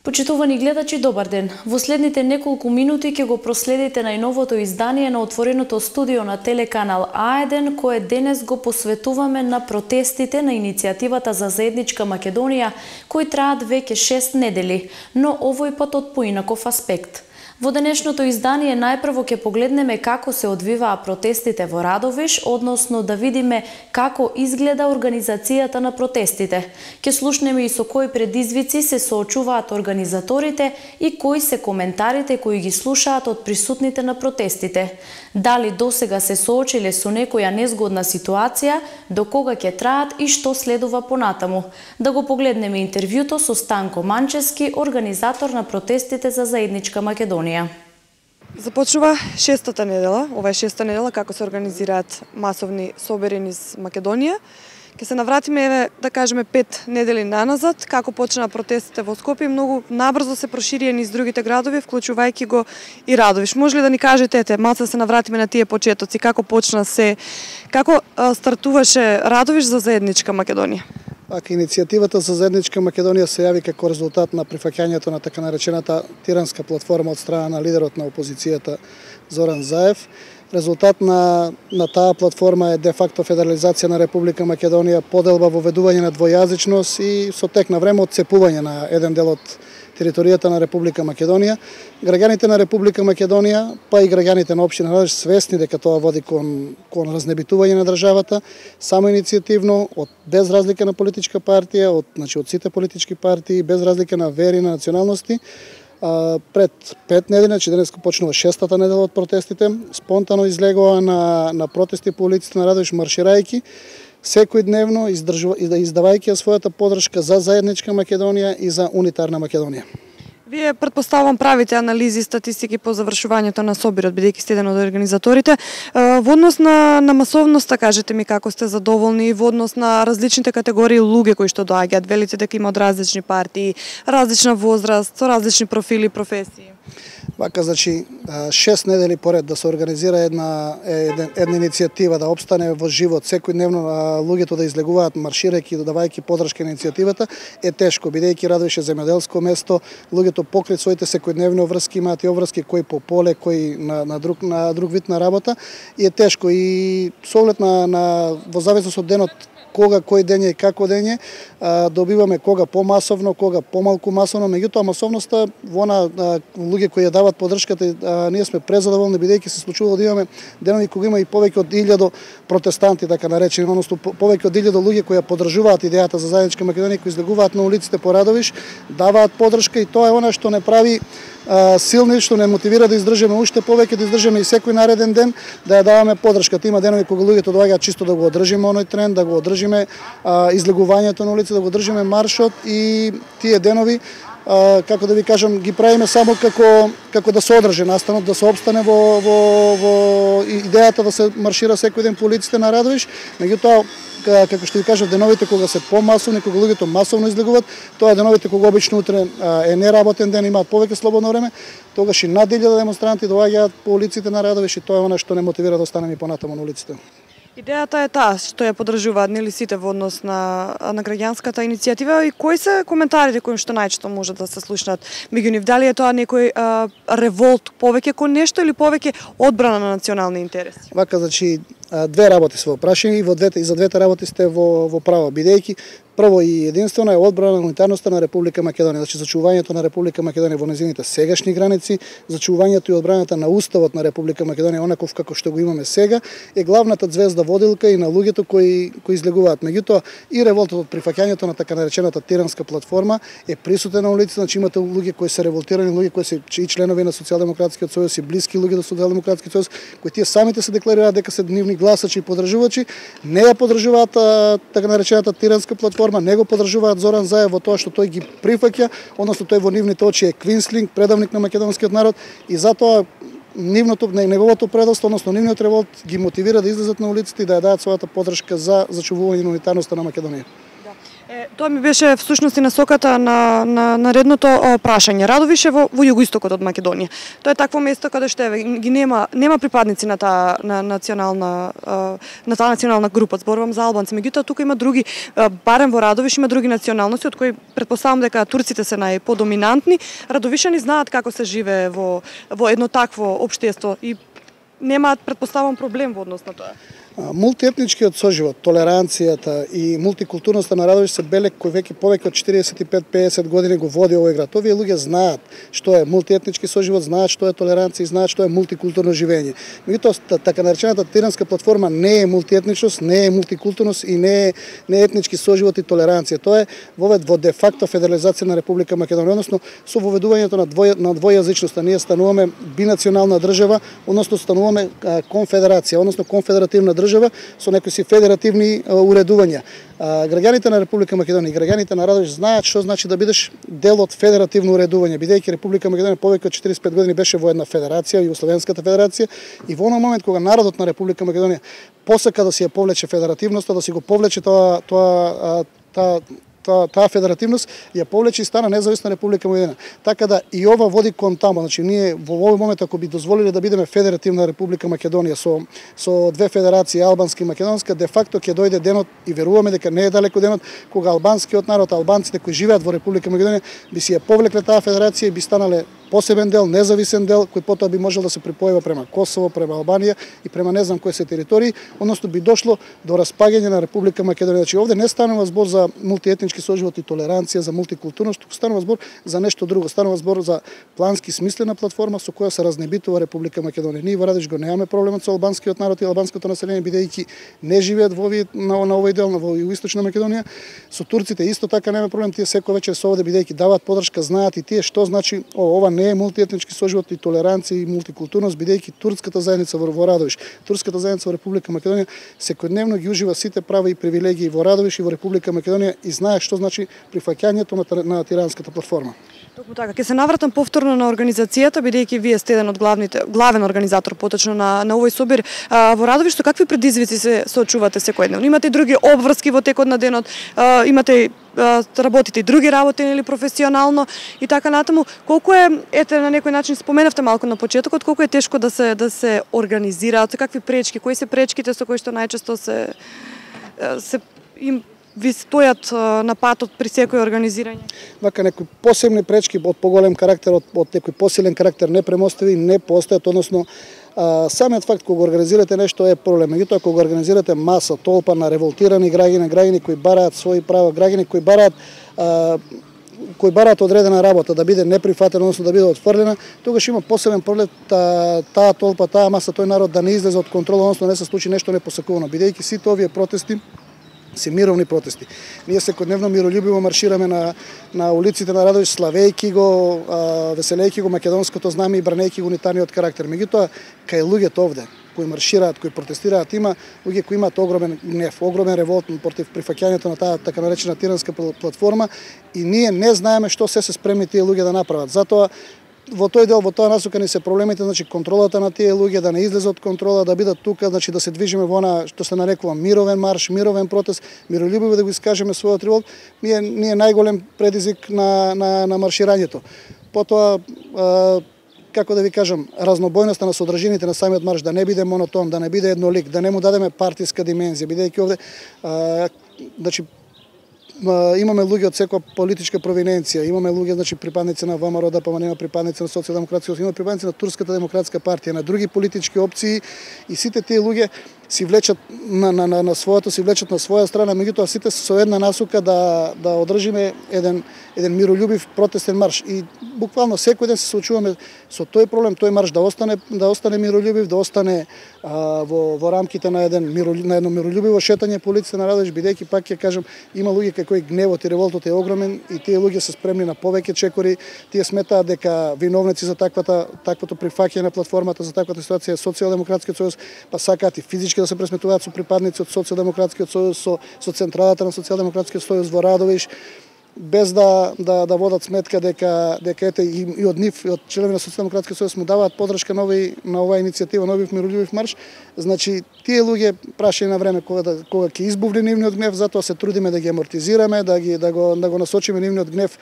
Почитувани гледачи, добар ден. Во следните неколку минути ќе го проследите најновото издание на отвореното студио на телеканал А1, кое денес го посветуваме на протестите на иницијативата за заедничка Македонија, кои траат веќе 6 недели, но овој пат од поинаков аспект. Во денешното издание најпрво ќе погледнеме како се одвиваа протестите во Радовиш, односно да видиме како изгледа организацијата на протестите. Ќе слушнеме и со кои предизвици се соочуваат организаторите и кои се коментарите кои ги слушаат од присутните на протестите. Дали досега се соочиле со некоја незгодна ситуација, до кога ќе траат и што следува понатаму. Да го погледнеме интервјуто со Станко Манчевски, организатор на протестите за заедничка Македонија. Започнува шестата недела, ова е шеста недела како се организираат масовни собери низ Македонија. Ке се навратиме, еве, да кажеме 5 недели наназад, како почнаа протестите во Скопје, многу набрзо се проширија низ другите градови, вклучувајќи го и Радовиш. Може ли да ни кажете, малку да се навратиме на тие почетоци, како почна се, како стартуваше Радовиш за заедничка Македонија? Иницијативата за заедничка Македонија се јави како резултат на прифаќањето на така наречената тиранска платформа од страна на лидерот на опозицијата Зоран Заев. Резултат на таа платформа е де факто федерализација на Република Македонија, поделба, воведување на двојазичност и со тек на време отцепување на еден дел од територијата на Република Македонија. Граѓаните на Република Македонија, па и граѓаните на општина Радовиш, свесни дека тоа води кон разнебитување на државата, само иницијативно, без разлика на политичка партија, од сите политички партии, без разлика на вери, на националности, пред 5 недели, значи денес почнува шестата недела од протестите, спонтано излегува на протести по улиците на Радовиш, марширајќи секој дневно, издавајќи својата поддршка за заедничка Македонија и за унитарна Македонија. Вие, предпоставам, правите анализи и статистики по завршувањето на собирот, бидејќи сте еден од организаторите. Во однос на масовноста, кажете ми како сте задоволни, во однос на различните категории луѓе кои што доаѓаат, велите дека има од различни партии, различна возраст, со различни профили и професии. Вака, значи, 6 недели поред да се организира една иницијатива, да опстане во живот, секој дневно луѓето да излегуваат марширајќи, додавајќи поддршка на иницијативата, е тешко, бидејќи Радовиш е земјоделско место, луѓето покрај своите секојдневни обврски имаат и обврски кои по поле, кои на друг вид на работа, и е тешко и со оглед на во зависност од денот кога, кој ден е и како ден е, добиваме кога помасовно, кога помалку масовно, меѓутоа масовноста во луѓе кои ја дават поддршката, ние сме презадоволни, бидејќи се случува да имаме денови кога има и повеќе од 1000 протестанти, така наречени, односно повеќе од 1000 луѓе кои ја поддржуваат идејата за заедничка Македонија, кои излегуваат на улиците по Радовиш, даваат поддршка, и тоа е она што не прави силни, што не мотивира да издржиме уште повеќе, да издржиме и секој нареден ден да ја даваме поддршката. Има денови кога луѓето доаѓаат чисто да го одржиме оној тренд, да го одржиме излегувањето на улица, да го одржиме маршот, и тие денови, како да ви кажам, ги правиме само како да се одржи настанот, да се опстане во идејата да се маршира секој ден по улиците на Радовиш. Меѓутоа, како што ви кажав, деновите кога се помасовни, кога луѓето масовно излегуваат, тоа е деновите кога обично утре е неработен ден, имаат повеќе слободно време, тогаш и над 1000 демонстранти доаѓаат по улиците на Радовиш, и тоа е она што не мотивира да останеме понатаму на улиците. Идејата е таа што ја поддржуваат нели сите во однос на граѓанската иницијатива, и кои се коментарите кои што најчесто може да се слушнат меѓу нив? Дали е тоа некој револт повеќе кон нешто или повеќе одбрана на национални интереси? Вака, значи, две работи се опрашани, и за двете работи сте во право, бидејќи прво и единствено е одбрана на унитарноста на Република Македонија, значи зачувувањето на Република Македонија во незините сегашни граници, зачувувањето и одбраната на уставот на Република Македонија онаков како што го имаме сега, е главната звезда водилка и на луѓето кои излегуваат. Меѓутоа, и револтот од прифаќањето на така наречената тиранска платформа е присутен на улиците, значи имате луѓе кои се револтирани, луѓе кои се и членови на Социјалдемократскиот сојуз, и блиски луѓе до Социјалдемократскиот сојуз, кои тие самите се декларираат дека се нивни гласачи и поддржувачи, не ја поддржуваат така наречената тиранска платформа, не го поддржуваат Зоран Заев во тоа што тој ги прифаќа, односно тој во нивните очи е квинслинг, предавник на македонскиот народ, и затоа неговото предавство, односно нивниот револт ги мотивира да излезат на улиците и да ја дадат својата поддршка за зачувување на унитарноста на Македонија. Тоа ми беше всушност и насоката на наредното прашање. Радовиш е во југоистокот од Македонија. Тоа е такво место каде што ги нема припадници на таа национална група. Зборувам за албанци. Меѓутоа тука има други, барем во Радовиш има други националности од кои претпоставам дека турците се најподоминантни. Радовишани знаат како се живее во едно такво општество и немаат, претпоставам, проблем во однос на тоа. Мултиетничкиот соживот, толеранцијата и мултикултурноста на Радовиш се белег кој веќе повеќе од 45-50 години го води овој град. Овие луѓе знаат што е мултиетнички соживот, знаат што е толеранција и знаат што е мултикултурно живење. Меѓутоа, така наречената Тиранска платформа не е мултиетничност, не е мултикултурност и не е етнички соживот и толеранција. Тоа е вовед во де факто федерализација на Република Македонија, односно со воведувањето на двојазичноста. Ние стануваме бинационална држава, односно стануваме конфедерација, односно конфедеративна држава со некои си федеративни уредувања. Граѓаните на Република Македонија и граѓаните на Радовиш знаат што значи да бидеш дел од федеративно уредување, бидејќи Република Македонија повеќе од 45 години беше во една федерација, Југословенската федерација, и во оној момент кога народот на Република Македонија посака да си ја повлече федеративноста, да си го повлече таа федеративност, ја повлече и стана независна Република Македонија. Така да и ова води кон тамо. Значи ние во овој момент ако би дозволиле да бидеме федеративна Република Македонија со две федерации, албанска и македонска, де факто ќе дојде денот и веруваме дека не е далеко денот кога албанскиот народ, албанците кои живеат во Република Македонија би си ја повлекле таа федерација и би станале посебен дел, независен дел, кој потоа би можел да се припојува према Косово, према Албанија и према не знам кои се територии, односно би дошло до распаѓање на Република Македонија. Значи овде не станува збор за мултиетнички соживот и толеранција, за мултикултурност, туку станува збор за нешто друго, станува збор за плански смислена платформа со која се разнебитува Република Македонија. Ние во Радовиш го немаме проблемот со албанскиот народ и албанското население, бидејќи не живеат во овој дел, во југоисточна Македонија. Со турците исто така нема проблем, тие секој вечер се овде бидејќи даваат поддршка, знаат и тие што значи ова не е мултиетнички соживот и толеранција и мултикултурност, бидејќи турската заедница во Радовиш, турската заедница во Република Македонија секојдневно ги ужива сите права и привилегии во Радовиш и во Република Македонија и знае што значи прифаќањето на Тиранската платформа. Токму така, ќе се навратам повторно на организацијата, бидејќи вие сте еден од главен организатор поточно на овој собир во Радовиш. Со какви предизвици се соочувате секојдневно? Имате и други обврски во текот на денот, имате работите и други работи или професионално и така натаму. Колку е, на некој начин споменавте малку на почетокот, колку е тешко да се организираат, со какви пречки, кои се пречките со кои што најчесто им ви стојат на патот при секој организирање? Вака некои посебни пречки од поголем карактер, од некој посилен карактер непремостиви не постојат, односно самиот факт кога организирате нешто е проблем. Меѓутоа кога организирате маса, толпа на револтирани граѓани кои бараат своји права, граѓани кои бараат одредена работа да биде неприфатена, односно да биде отфрлена, тогаш има посебен проблем таа толпа, таа маса, тој народ да не излезе од контрола, односно не се случи нешто непосакувано, бидејќи сите овие протести се мировни протести. Ние секојдневно мирољубиво маршираме на улиците на Радовиш, славејќи го, веселејќи го македонското знаме и бранејќи го унитарниот карактер. Меѓутоа, кај луѓето овде кои маршираат, кои протестираат, има луѓе кои имаат огромен гнев, огромен револт против прифаќањето на таа така наречена Тиранска платформа и ние не знаеме што се спремни тие луѓе да направат. Затоа во тој дел, во тоа насока ни се проблемите, значи контролата на тие луѓе да не излезе од контрола, да бидат тука, значи да се движиме во она што се нарекува мировен марш, мировен протест, мирољубиво да го искажеме својот револт, ние најголем предизвик на марширањето. Потоа како да ви кажам, разнобојноста на содржините на самиот марш да не биде монотон, да не биде еднолик, да не му дадеме партиска димензија, бидејќи овде значи имаме луѓе од секоја политичка провиненција, имаме луѓе значи припадници на ВМРО, ДПМН, има припадници на Социјалдемократскиот, има припадници на Турската демократска партија, на други политички опции и сите тие луѓе си влечат на своја страна, меѓутоа сите со една насока да одржиме еден мирољубив протестен марш и буквално секој ден се соочуваме со тој проблем, тој марш да остане мирољубив, да остане во рамките на едно мирољубиво шетање по улиците на Радовиш, бидејќи пак ќе кажам, има луѓе кај кои гневот и револтот е огромен и тие луѓе се спремни на повеќе чекори, тие сметаат дека виновници за таквото прифаќање на платформата, за таквата ситуација е Социјалдемократскиот сојуз, па сакаат и физички да се пресметуваат со припадници од Социјалдемократскиот сојуз, со централата на Социјалдемократскиот сојуз во Радовиш. без да водат сметка дека ете и од нив, и од членови на Социјалдемократскиот сојуз му даваат подршка на оваа иницијатива, новиот миролюбив марш. Значи, тие луѓе прашајќи на време кога ќе избувне нивниот гнев, затоа се трудиме да ги амортизираме, да го насочиме нивниот гнев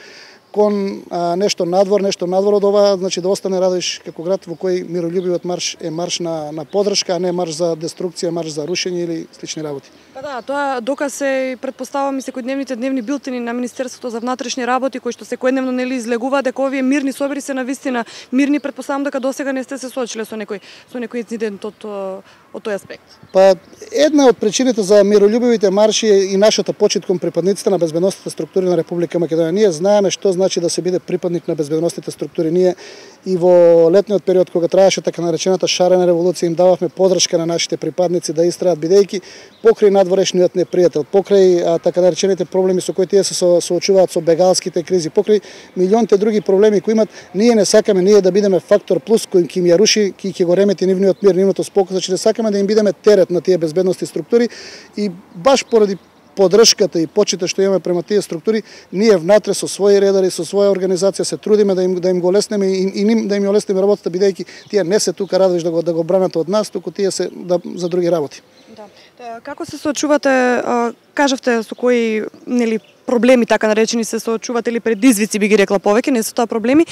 кон нешто надвор од ова, значи да остане Радовиш како град во кој миролюбивот марш е марш на подршка, а не марш за деструкција, марш за рушење или слични работи. Па да, тоа доказ е, претпоставам, и секојдневните дневни билтени на Министерството за внатрешни работи, кои што секојдневно нели излегуваат дека овие мирни собори се навистина мирни, претпоставам дека досега не сте се соочиле со некој инцидент од тој аспект. Па една од причините за миролюбивите марши е и нашата почит кон припадниците на безбедносните структури на Република Македонија. Ние знаеме што значи да се биде припадник на безбедносните структури. Ние и во летниот период кога траеше така наречената шарена револуција им дававме подршка на нашите припадници да истраат бидејќи покрај надворешниот непријател, покрај така наречените проблеми со кои тие се соочуваат со бегалските кризи, покрај милионите други проблеми кои имат, ние не сакаме ние да бидеме фактор плюс кој ќе ја руши, ќе го ремети нивниот мир, нивното спокој, значи не сакаме да им бидеме терет на тие безбедности структури и баш поради подршката и почита што имаме према тие структури, ние внатре со своји редари, со своја организација се трудиме да им го леснеме и ним да им ја леснеме работата, бидејќи тие не се тука Радовиш да го бранат од нас, туку тие се за други работи. Да. Како се соочувате, кажавте со кои нели проблеми така наречени се соочувате или предизвици би ги рекла повеќе, не се тоа проблеми.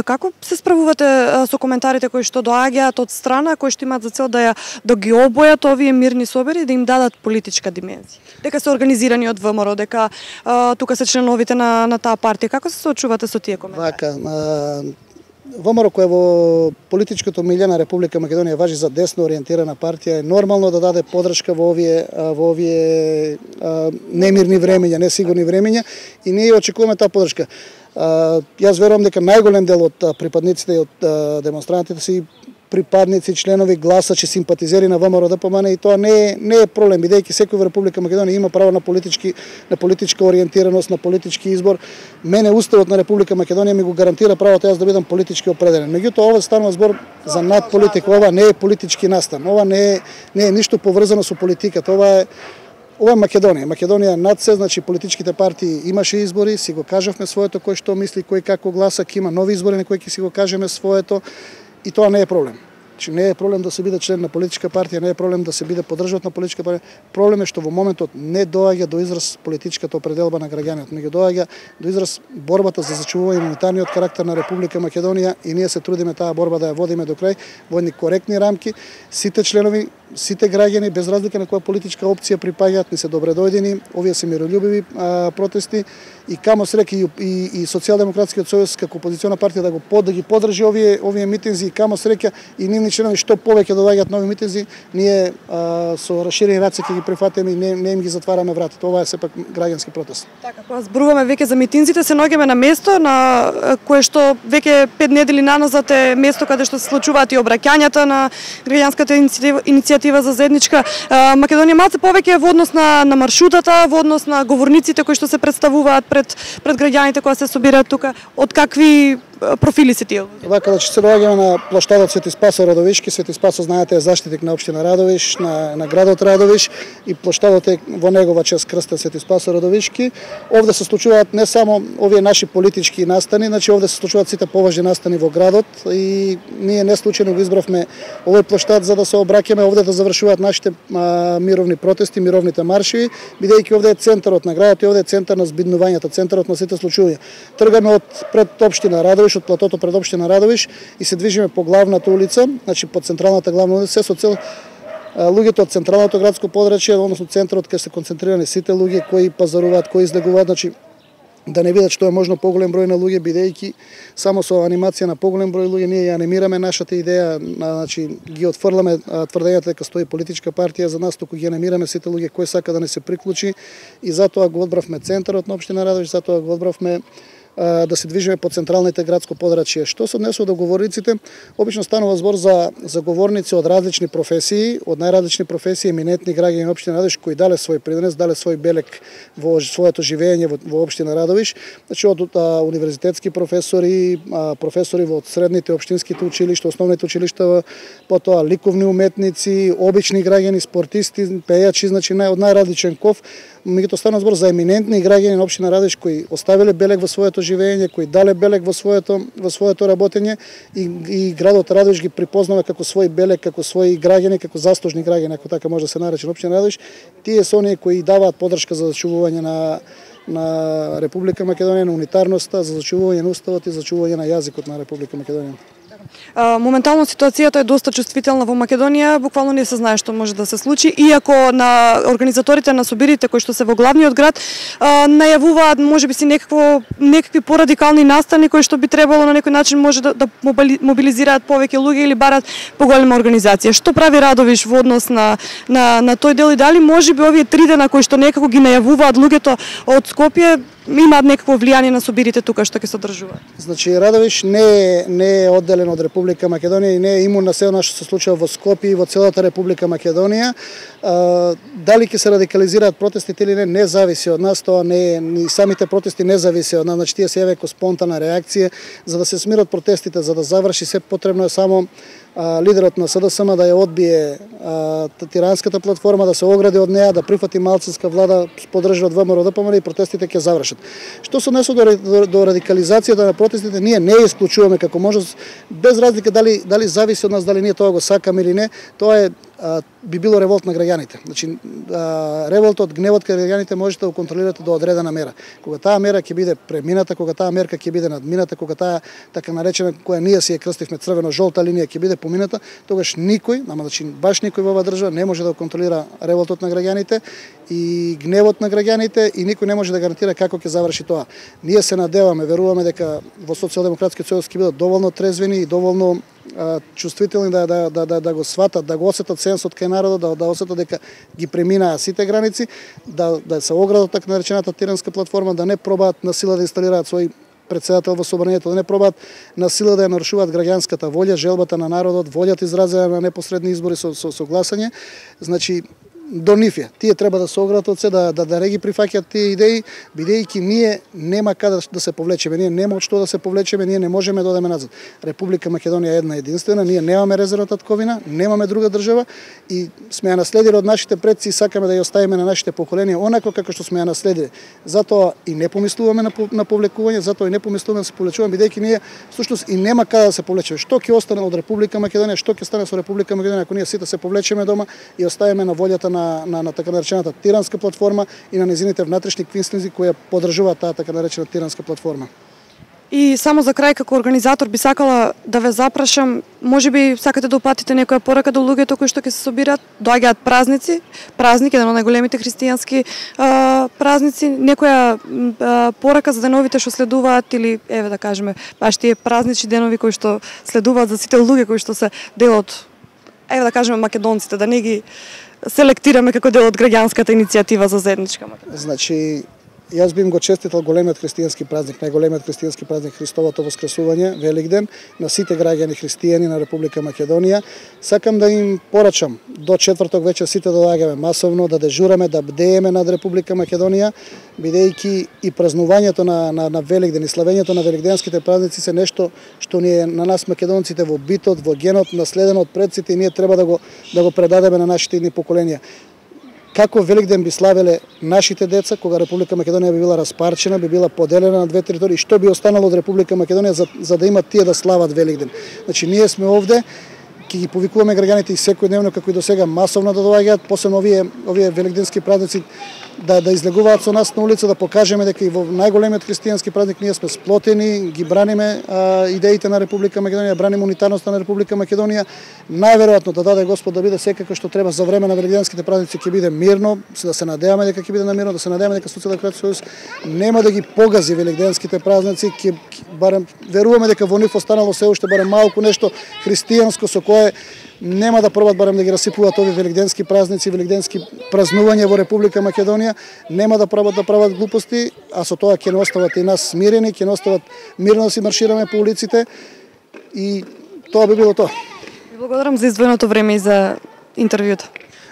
Како се справувате со коментарите кои што доаѓаат од страна, кои што имаат за цел да ги обојат овие мирни собори и да им дадат политичка димензија? Дека се организирани од ВМРО, дека тука се членовите на таа партија. Како се соочувате со тие коментари? Вака, ВМРО која во политичкото милје на Република Македонија важи за десно ориентирана партија, е нормално да даде подршка во овие немирни времења, несигурни времења и ние очекуваме таа подршка. Јас верувам дека најголем дел од припадниците и од демонстрантите си припадници, членови, гласачи, симпатизери на ВМРО ДПМН и тоа не е проблем, бидејќи секој во Република Македонија има право на политичка ориентираност, на политички избор. Мене уставот на Република Македонија ми го гарантира правото јас да бидам политички определен. Меѓутоа ова станува збор за над политика, ова не е политички настан, ова не е ништо поврзано со политиката, ова е Македонија. Македонија над се, значи политичките партии имаше избори, си го кажавме своето кој што мисли, кој како гласа, ќе има нови избори на кои ќе си го кажеме своето. И тоа не е проблем. Значи не е проблем да се биде член на политичка партија, не е проблем да се биде поддржувач на политичка партија. Проблем е што во моментот не доаѓа до израз политичката определба на граѓаните, меѓу доаѓа до израз борбата за зачувување унитарниот карактер на Република Македонија и ние се трудиме таа борба да ја водиме до крај во едни коректни рамки. Сите членови, сите граѓани без разлика на која политичка опција припаѓаат, ни се добредојдени. Овие се миролюбиви протести и камо среќа и Социјалдемократскиот сојуз како опозициона партија да ги поддржи овие митинзи и камо среќа и нивни членови што повеќе доаѓаат нови митинзи, ние со расширени раце ќе ги прифатиме и не им ги затвараме вратите. Ова е сепак граѓански протест. Така, кога зборуваме веќе за митинзите, се наоѓаме на место на кое што веќе 5 недели наназад е место каде што се случуваат и обраќањата на граѓанската иницијатива за заедничка Македонија, малце повеќе во однос на маршрутата, во однос на говорниците кои што се представуваат пред граѓаните кога се собираат тука, од какви профили се тие? Вака, значи се доаѓаме на плоштадот Свети Спасо Радовишки. Свети Спасо, знаете, е заштитник на општина Радовиш, на градот Радовиш и плоштадот е во негова чест крстен Свети Спасо Радовишки. Овде се случуваат не само овие наши политички настани, значи овде се случуваат сите поважни настани во градот и ние не случајно го избравме овој плоштад за да се обраќаме овде да завршуваат нашите мировни протести, мировните маршеви, бидејќи овде е центарот на градот и овде е центар на збиднувањата, центарот на сите случаи. Тргаме од пред општина Радовиш, од платото пред општина Радовиш и се движиме по главната улица, значи по централната главна улица, со цел луѓето од централното градско подрачје, односно центарот кај се концентрирани сите луѓе кои пазаруваат, кои излегуваат, значи да не видат што е можно поголем број на луѓе, бидејќи само со анимација на поголем број луѓе ние ја анимираме нашата идеја, значи ги отфрламе тврдењата дека стои политичка партија за нас, туку ги анимираме сите луѓе кои сака да не се приклучи и затоа го одбравме центарот на општина Радовиш, затоа го одбравме да се движиме по централните градско подрачје. Што се однесува до говорниците, обично станува збор за говорници од различни професии, од најразлични професии, еминентни граѓани на општина Радовиш кои дале свој принос, дале свој белег во своето живење во општина Радовиш, значи од универзитетски професори, професори во средните општинските училишта, основните училишта, потоа ликовни уметници, обични граѓани, спортисти, пејачи, значи од најразличен ков. Меѓутоа станува збор за еминентни граѓани на општина Радовиш кои оставиле белег во своето живење, кои дале белег во своето работење и градот Радовиш ги припознава како свој белег, како своји граѓани, како заслужни граѓани, ако така може да се нарече на општина Радовиш. Тие се оние кои даваат поддршка за зачувување на Република Македонија, на унитарноста, за зачувување на уставот и за зачувување на јазикот на Република Македонија. Моментално ситуацијата е доста чувствителна во Македонија, буквално не се знае што може да се случи, иако на организаторите на собирите кои што се во главниот град најавуваат можеби си некакви порадикални настани кои што би требало на некој начин може да мобилизираат повеќе луѓе или барат поголема организација. Што прави Радовиш во однос на тој дел и дали можеби овие 3 дена кои што некако ги најавуваат луѓето од Скопје имаат некакво влијание на собирите тука што ќе се одржуваат? Значи Радовиш не е одделен од Република Македонија и не е имун на се она што се случува во Скопје и во целата Република Македонија. Дали ќе се радикализираат протестите или не зависи од нас, тоа не е, ни самите протести не зависи од нас, значи тие се јаве како спонтана реакција за да се смират протестите, за да заврши се потребно е само лидерот на СДСМ да ја одбие тиранската платформа, да се огради од неа, да прифати малцинска влада подржана од ВМРО ДПМН и протестите ќе завршат. Што се однесува до радикализацијата на протестите, ние не исклучуваме како можност, без разлика дали зависи од нас, дали ние тоа го сакаме или не, тоа е би било револт на граѓаните. Значи, револтот, гневот кај граѓаните можете да го контролирате до одредена мера. Кога таа мера ќе биде премината, кога таа мерка ќе биде надмината, кога таа така наречена која ние си ја крстивме црвено-жолта линија ќе биде помината, тогаш никој, значи баш никој во оваа држава не може да го контролира револтот на граѓаните и гневот на граѓаните и никој не може да гарантира како ќе заврши тоа. Ние се надеваме, веруваме дека во Социјалдемократскиот сојуз ќе бидат доволно трезвени и доволно чувствителни да го сватат, да го осетат сенсот кај народот, да осетат дека ги преминаа сите граници, да се оградат така наречената тиранска платформа, да не пробаат на сила да инсталираат свој председател во собранието, да не пробаат на сила да ја нарушуваат граѓанската волја, желбата на народот, волјата изразена на непосредни избори со гласање. Значи до нив е. Тие треба да се оградат од се, да не ги прифаќаат тие идеи, бидејќи ние нема каде да се повлечеме, ние нема од што да се повлечеме, ние не можеме да одеме назад. Република Македонија е една единствена, ние немаме резервна татковина, немаме друга држава и сме ја наследили од нашите предци и сакаме да ја оставиме на нашите поколенија онако како што сме ја наследили. Затоа и не помислуваме на повлекување, затоа и не помислуваме да се повлечуваме, бидејќи ние всушност и нема каде да се повлечеме. Што ќе остане од Република Македонија, што ќе стане со Република Македонија ако ние сите се повлечеме дома и оставиме на волјата на така наречената тиранска платформа и на незините внатрешни квинслинзи кои ја поддржуваат таа така наречена тиранска платформа. И само за крај, како организатор би сакала да ве запрашам, можеби сакате да упатите некоја порака до луѓето кои што ќе се собираат, доаѓаат празник, еден од најголемите христијански празници, некоја порака за деновите што следуваат или еве да кажеме, баш тие празнични денови кои што следуваат за сите луѓе кои што се дел од, еве да кажеме, македонците, да не ги селектираме како дел од граѓанската иницијатива за заедничка Македонија. Значи, јас би им го честитал големиот христијански празник, најголемиот христијански празник Христовото воскресување, Великден, на сите граѓани христијани на Република Македонија. Сакам да им порачам до четврток вечер сите да доаѓаме масовно, да дежураме, да бдееме над Република Македонија, бидејќи и празнувањето на Великден и славењето на великденските празници се нешто што ни е на нас македонците во битот, во генот, наследено од предците и ние треба да го предадеме на нашите идни поколенија. Како Великден би славеле нашите деца кога Република Македонија би била распарчена, би била поделена на две територии, што би останало од Република Македонија за да имат тие да слават Великден. Значи ние сме овде, ќе ги повикуваме граѓаните и секојдневно како и до сега масовно да доаѓаат, посебно овие великденски празници да излегуваат со нас на улица, да покажеме дека и во најголемиот христијански празник ние сме сплотени, ги браниме идеите на Република Македонија, браниме унитарноста на Република Македонија. Најверојатно да даде Господ да биде секако што треба за време на великденските празници ќе биде мирно, да се надеваме дека ќе биде мирно, да се надеваме дека Социјалдемократскиот сојуз нема да ги погази великденските празници, барем веруваме дека во нив останало се уште барем малку нешто христијанско со кое нема да пробат барем да ги расипуваат овие великденски празници, великденски празнувања во Република Македонија, нема да пробат да прават глупости, а со тоа ќе не остават и нас смирени, ќе не остават мирно да си маршираме по улиците и тоа би било тоа. Ви благодарам за издвоеното време и за интервјуто.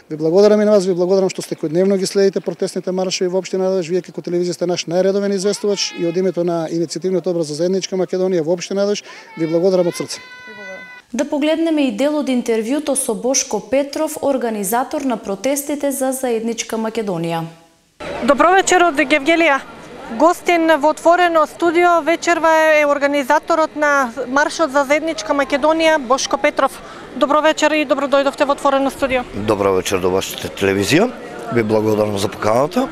Ви благодарам и на вас, ви благодарам што секојдневно ги следите протестните маршови во општина Адиш. Вие како телевизија сте наш најредовен известувач и од името на иницијативниот одбор за заедничка Македонија во општина Адиш ви благодарам од срце. Да погледнеме и дел од интервјуто со Бошко Петров, организатор на протестите за заедничка Македонија. Добро вечер од Гевгелија. Гостин во отворено студио вечерва е организаторот на маршот за заедничка Македонија Бошко Петров. Добро вечер и добро дојдовте во отворено студио. Добро вечер до вашата телевизија. Ви благодарам за поканата.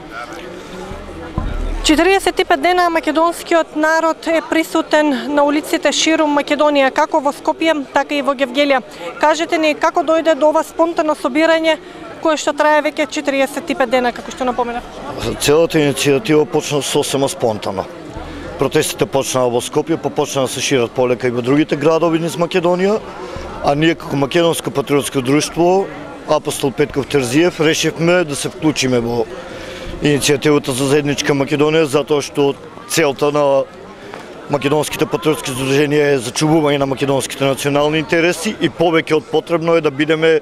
45 дена македонскиот народ е присутен на улиците ширум Македонија, како во Скопје, така и во Гевгелија. Кажете ни како дојде до ова спонтано собирање кое што трае веќе 45 дена, како што напоменав? Целата иницијатива почна сосема спонтано. Протестите почнаа во Скопје, па почнаа да се шират полека и во другите градови низ Македонија, а ние како Македонско патриотско друштво Апостол Петков Терзиев решивме да се вклучиме во иницијативата за заедничка Македонија, затоа што целта на македонските патриотски здруженија е зачувување на македонските национални интереси и повеќе од потребно е да бидеме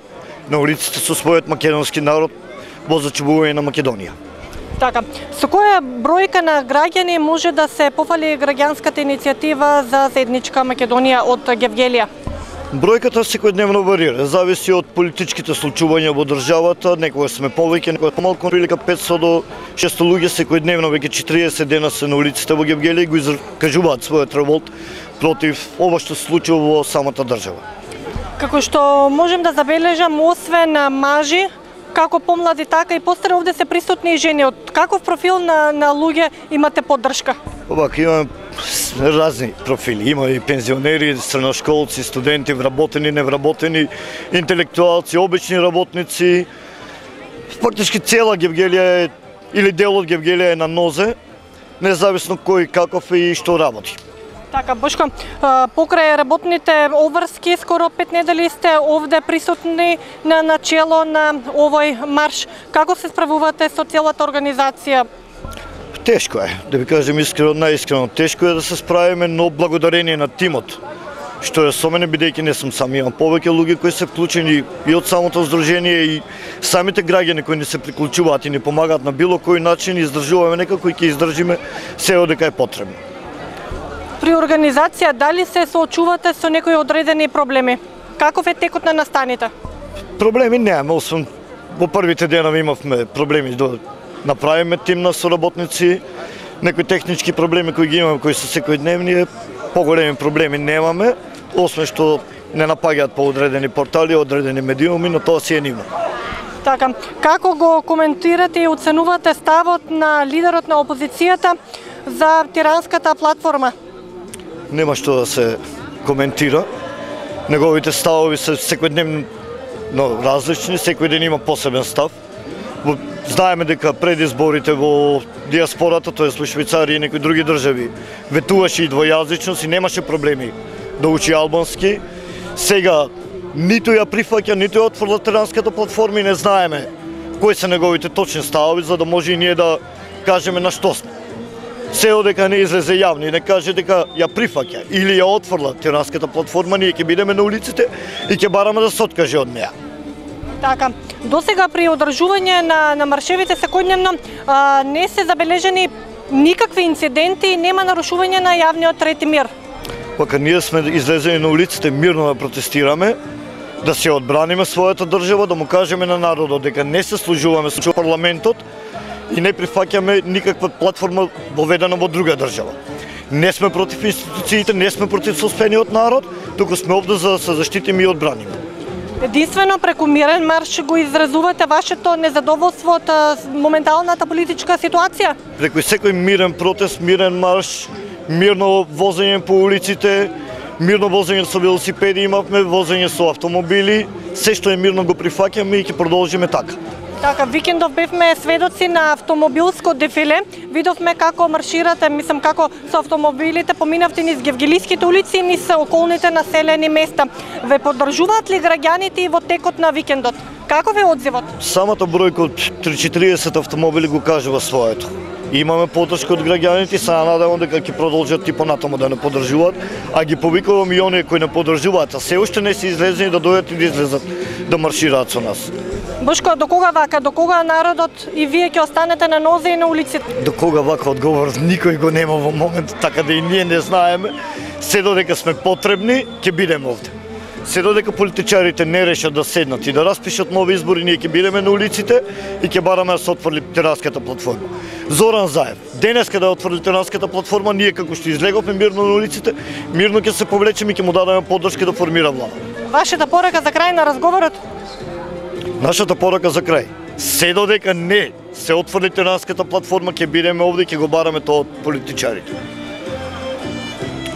на улиците со својот македонски народ во зачувување на Македонија. Така, со која бројка на граѓани може да се пофали граѓанската иницијатива за заедничка Македонија од Гевгелија? Бројката секојдневно варира, зависи од политичките случувања во државата, некогаш сме повеќе, некогаш помалку, прилика 500 до 600 луѓе секојдневно, веќе 40 дена се на улиците во Гевгелија и го изкажуваат својот револт против ова што се случува во самата држава. Како што можем да забележам, освен мажи, како помлади, така и постари, овде се присутни и жени. Од каков профил на луѓе имате поддршка? Овака имаме разни профили. Има и пензионери, средношколци, студенти, вработени, невработени, интелектуалци, обични работници. Фактички цела Гевгелија или дел од Гевгелија е на нозе, независно кој каков е и што работи. Така, Бошко, покрај работните обврски, скоро 5 недели сте овде присутни на начело на овој марш. Како се справувате со целата организација? Тешко е, да ви кажем искрено, најискрено тешко е да се справиме, но благодарение на тимот, што е со мене, бидејќи не сум сам, имам повеќе луѓе кои се вклучени и од самото здружение и самите граѓани кои ни се приклучуваат и ни помагаат на било кој начин, издржуваме некако и ќе издржиме се одека е потребно. При организација дали се соочувате со некои одредени проблеми? Каков е текот на настаните? Проблеми немаме, освен во првите денови имавме проблеми да направиме тим на соработници, некои технички проблеми кои ги имаме, кои се секојдневни, поголеми проблеми немаме, освен што не напаѓаат по одредени портали, одредени медиуми, но тоа си е нивно. Така, како го коментирате и оценувате ставот на лидерот на опозицијата за тиранската платформа? Нема што да се коментира. Неговите ставови се секојдневно различни, секој ден има посебен став. Знаеме дека пред изборите во диаспората, тоа е во Швајцарија и некои други држави, ветуваше и двојазичност и немаше проблеми да учи албански. Сега ниту ја прифаќа, ниту ја отфрла тиранската платформа и не знаеме кои се неговите точни ставови, за да може и ние да кажеме на што сме. Се одека не излезе јавно и не каже дека ја прифаќа или ја отфрла тиранската платформа, ние ќе бидеме на улиците и ќе бараме да се откаже од неа. Така, досега при одржување на маршевите секојдневно не се забележени никакви инциденти и нема нарушување на јавниот ред и мир. Пака ние сме излезени на улиците мирно да протестираме, да се одбраниме својата држава, да му кажеме на народот дека не се служуваме со парламентот и не прифаќаме никаква платформа воведена во друга држава. Не сме против институциите, не сме против соспениот народ, туку сме овде за да се заштитиме и одбраниме. Единствено преку мирен марш го изразувате вашето незадоволство од моменталната политичка ситуација? Преку секој мирен протест, мирен марш, мирно возење по улиците, мирно возење со велосипеди имавме, возење со автомобили, се што е мирно го прифаќаме и ќе продолжиме така. Така, викендов бевме сведоци на автомобилско дефиле. Видовме како марширате, мислам како со автомобилите поминавте низ Гевгелиските улици и низ околните населени места. Ве поддржуваат ли граѓаните и во текот на викендот? Како ве одзивот? Самата бројка од 340 автомобили го кажува своето. Имаме поддршка од граѓаните и се надевам дека ќе продолжат и понатаму да не поддржуваат, а ги повикувам и оние кои не поддржуваат, а се уште не се излезени да дојдат и да излезат да маршираат со нас. Бошко, до кога вака? До кога народот и вие ќе останете на нозе и на улиците? До кога вака одговор никој го нема во момент, така да и ние не знаеме. Се додека сме потребни, ќе бидеме овде. Се додека политичарите не решат да седнат и да распишат нови избори, ние ќе бидеме на улиците и ќе бараме да се отвори Тиранската платформа. Зоран Заев, денеска да отвори Тиранската платформа, ние како што излеговме мирно на улиците, мирно ќе се повлечеме и ќе му дадеме поддршка да формира влада. Вашата порака за крај на разговорот? Нашата порака за крај. Се додека не се отвори Тиранската платформа, ќе бидеме овде и ќе го бараме тоа од политичарите.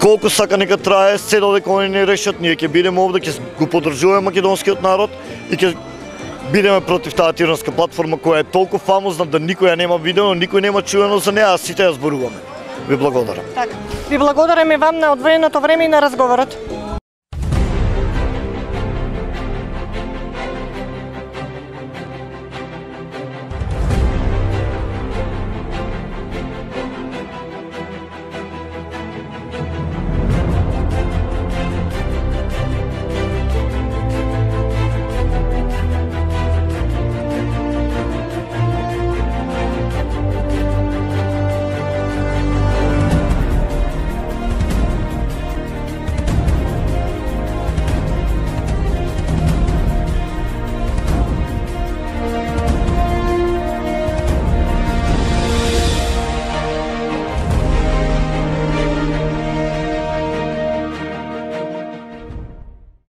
Колку сака нека трае, се додека они не решат, ние ќе бидеме овде, ќе го поддржуваме македонскиот народ и ќе бидеме против таа Тиранска платформа која е толку фамозна да никој ја нема видено, никој нема чуено за неа, а сите ја зборуваме. Ви благодарам. Така. Ви благодарам и вам на одвоеното време и на разговорот.